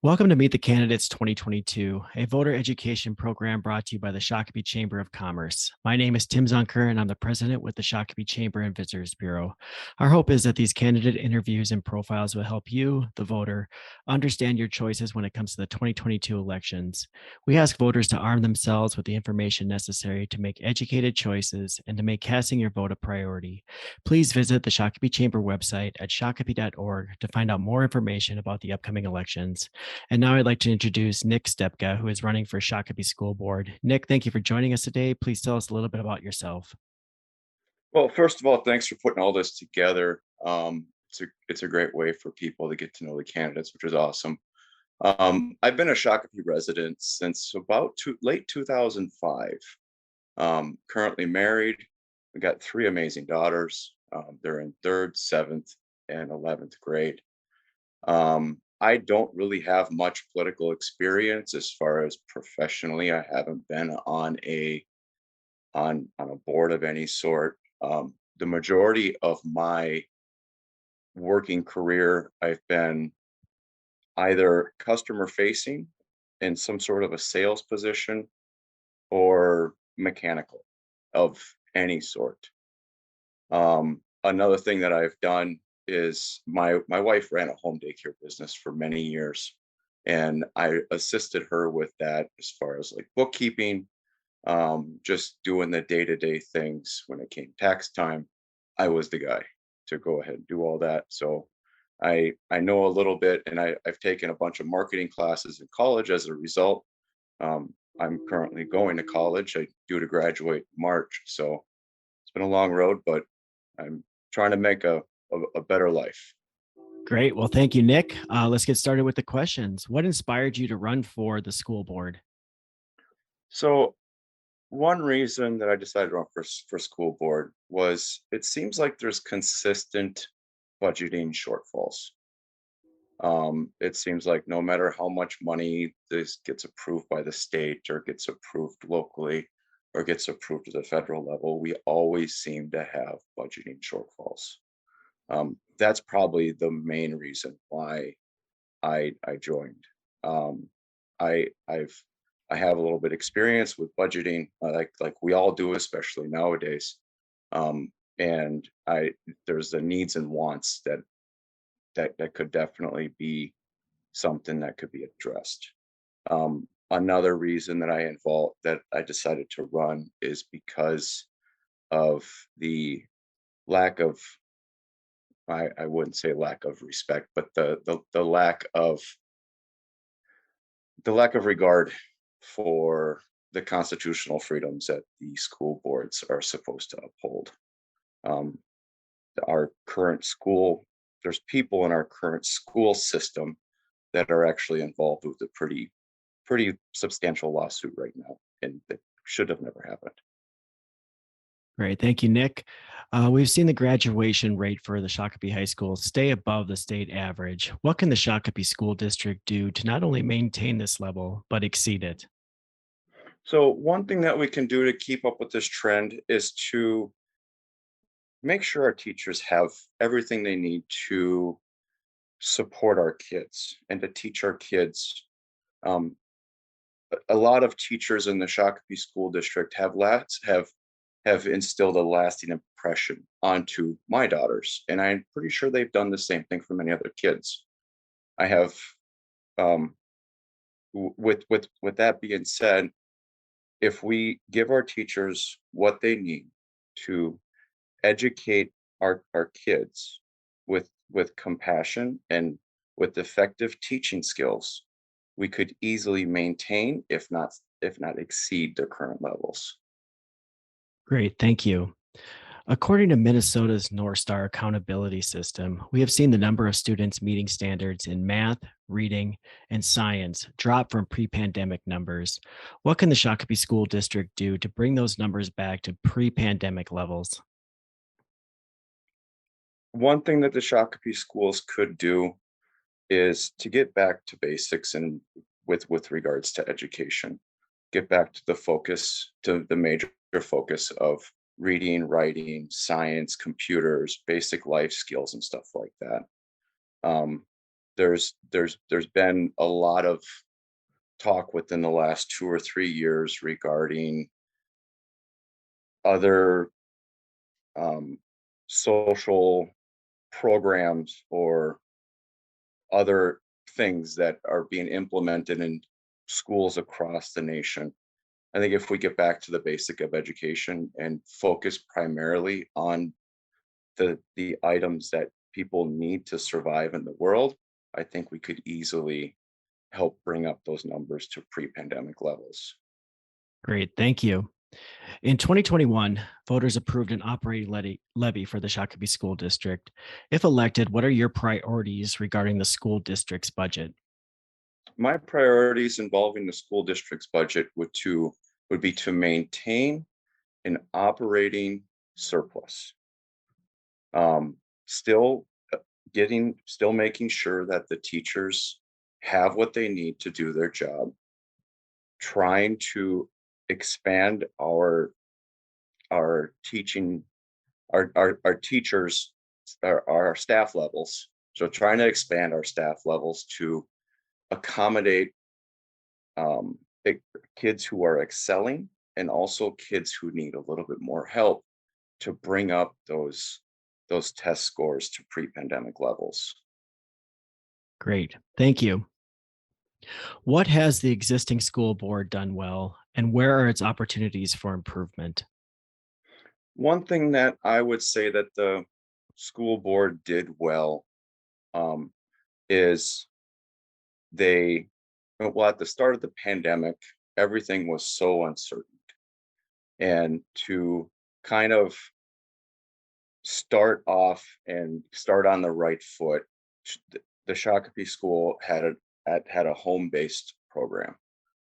Welcome to Meet the Candidates 2022, a voter education program brought to you by the Shakopee Chamber of Commerce. My name is Tim Zunker, and I'm the president with the Shakopee Chamber and Visitors Bureau. Our hope is that these candidate interviews and profiles will help you, the voter, understand your choices when it comes to the 2022 elections. We ask voters to arm themselves with the information necessary to make educated choices and to make casting your vote a priority. Please visit the Shakopee Chamber website at shakopee.org to find out more information about the upcoming elections. And now I'd like to introduce Nick Stepka, who is running for Shakopee School Board. Nick, thank you for joining us today. Please tell us a little bit about yourself. Well, first of all, thanks for putting all this together. It's a great way for people to get to know the candidates, which is awesome. I've been a Shakopee resident since about late 2005. Currently married. We got three amazing daughters. They're in third, seventh, and 11th grade. I don't really have much political experience as far as professionally. I haven't been on a board of any sort. The majority of my working career, I've been either customer facing in some sort of a sales position or mechanical of any sort. Another thing that I've done is my wife ran a home daycare business for many years, and I assisted her with that as far as like bookkeeping, just doing the day-to-day things. When it came tax time, I was the guy to go ahead and do all that. So I know a little bit, and I've taken a bunch of marketing classes in college as a result. I'm currently going to college. I due to graduate in March, so it's been a long road, but I'm trying to make a better life. Great. Well, thank you, Nick. Let's get started with the questions. What inspired you to run for the school board? So one reason that I decided to run for school board was it seems like there's consistent budgeting shortfalls. It seems like no matter how much money this gets approved by the state or gets approved locally or gets approved at the federal level, we always seem to have budgeting shortfalls. That's probably the main reason why I joined. Um, I've I have a little bit experience with budgeting, like we all do, especially nowadays. And I there's the needs and wants that could definitely be something that could be addressed. Another reason that I decided to run is because of the lack of I wouldn't say lack of respect, but the lack of regard for the constitutional freedoms that the school boards are supposed to uphold. Um, our current school, there's people in our current school system that are actually involved with a pretty substantial lawsuit right now, and that should have never happened. Great. Thank you, Nick. We've seen the graduation rate for the Shakopee High School stay above the state average. What can the Shakopee School District do to not only maintain this level, but exceed it? So one thing that we can do to keep up with this trend is to make sure our teachers have everything they need to support our kids and to teach our kids. Um, a lot of teachers in the Shakopee School District have instilled a lasting impression onto my daughters, and I'm pretty sure they've done the same thing for many other kids. I have, um, with that being said, if we give our teachers what they need to educate our kids with compassion and with effective teaching skills, we could easily maintain, if not exceed their current levels. Great. Thank you. According to Minnesota's North Star accountability system, we have seen the number of students meeting standards in math, reading, and science drop from pre pandemic numbers. What can the Shakopee School District do to bring those numbers back to pre pandemic levels? One thing that the Shakopee schools could do is to get back to basics and with regards to education, get back to the major focus of reading, writing, science, computers, basic life skills, and stuff like that. Um, there's been a lot of talk within the last 2 or 3 years regarding other social programs or other things that are being implemented in schools across the nation. I think if we get back to the basic of education and focus primarily on the items that people need to survive in the world, I think we could easily help bring up those numbers to pre-pandemic levels. Great. Thank you. In 2021, voters approved an operating levy for the Shakopee School District. If elected, what are your priorities regarding the school district's budget? My priorities involving the school district's budget would be to maintain an operating surplus. Still still making sure that the teachers have what they need to do their job, trying to expand our teaching our teachers our staff levels. So trying to expand our staff levels to accommodate um, kids who are excelling and also kids who need a little bit more help to bring up those test scores to pre-pandemic levels. Great. Thank you. What has the existing school board done well, and where are its opportunities for improvement? One thing that I would say that the school board did well um, is they, well, at the start of the pandemic, everything was so uncertain. And to kind of start off and start on the right foot, the Shakopee School had a home-based program.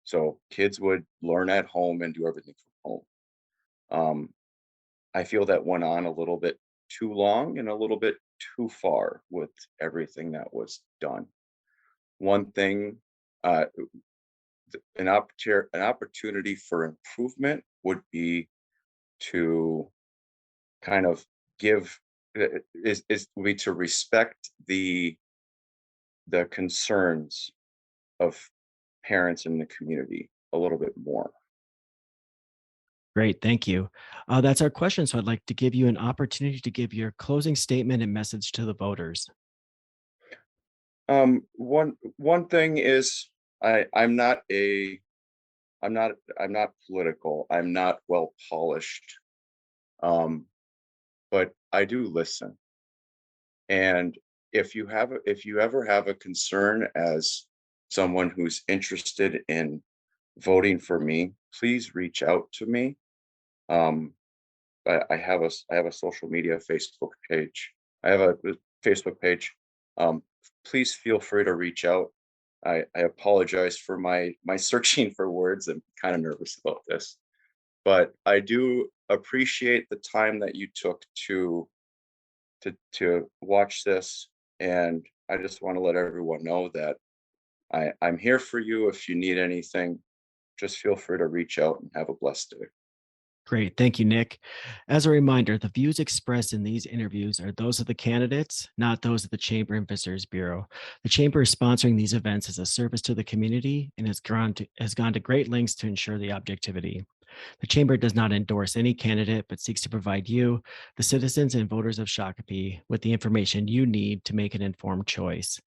So kids would learn at home and do everything from home. I feel that went on a little bit too long and a little bit too far with everything that was done. One thing, uh, an opportunity for improvement would be to kind of give is would be to respect the concerns of parents in the community a little bit more. Great. Thank you. That's our question. So I'd like to give you an opportunity to give your closing statement and message to the voters. One thing is I'm not a I'm not political. I'm not well polished. Um, but I do listen. And if you ever have a concern as someone who's interested in voting for me, please reach out to me. Um, I have a social media Facebook page. I have a Facebook page. Um, please feel free to reach out. I apologize for my searching for words. I'm kind of nervous about this, but I do appreciate the time that you took to watch this, and I just want to let everyone know that I'm here for you if you need anything. Just feel free to reach out and have a blessed day. Great. Thank you, Nick. As a reminder, the views expressed in these interviews are those of the candidates, not those of the Chamber and Visitors Bureau. The Chamber is sponsoring these events as a service to the community and has gone to great lengths to ensure the objectivity. The Chamber does not endorse any candidate, but seeks to provide you, the citizens and voters of Shakopee, with the information you need to make an informed choice.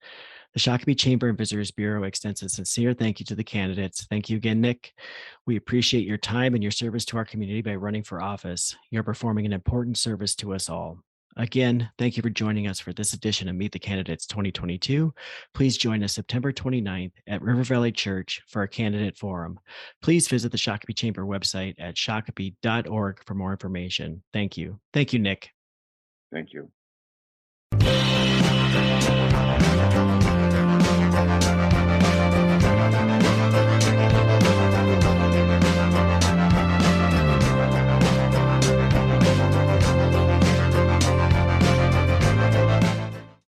The Shakopee Chamber and Visitors Bureau extends a sincere thank you to the candidates. Thank you again, Nick. We appreciate your time and your service to our community by running for office. You're performing an important service to us all. Again, thank you for joining us for this edition of Meet the Candidates 2022. Please join us September 29th at River Valley Church for our candidate forum. Please visit the Shakopee Chamber website at shakopee.org for more information. Thank you. Thank you, Nick. Thank you.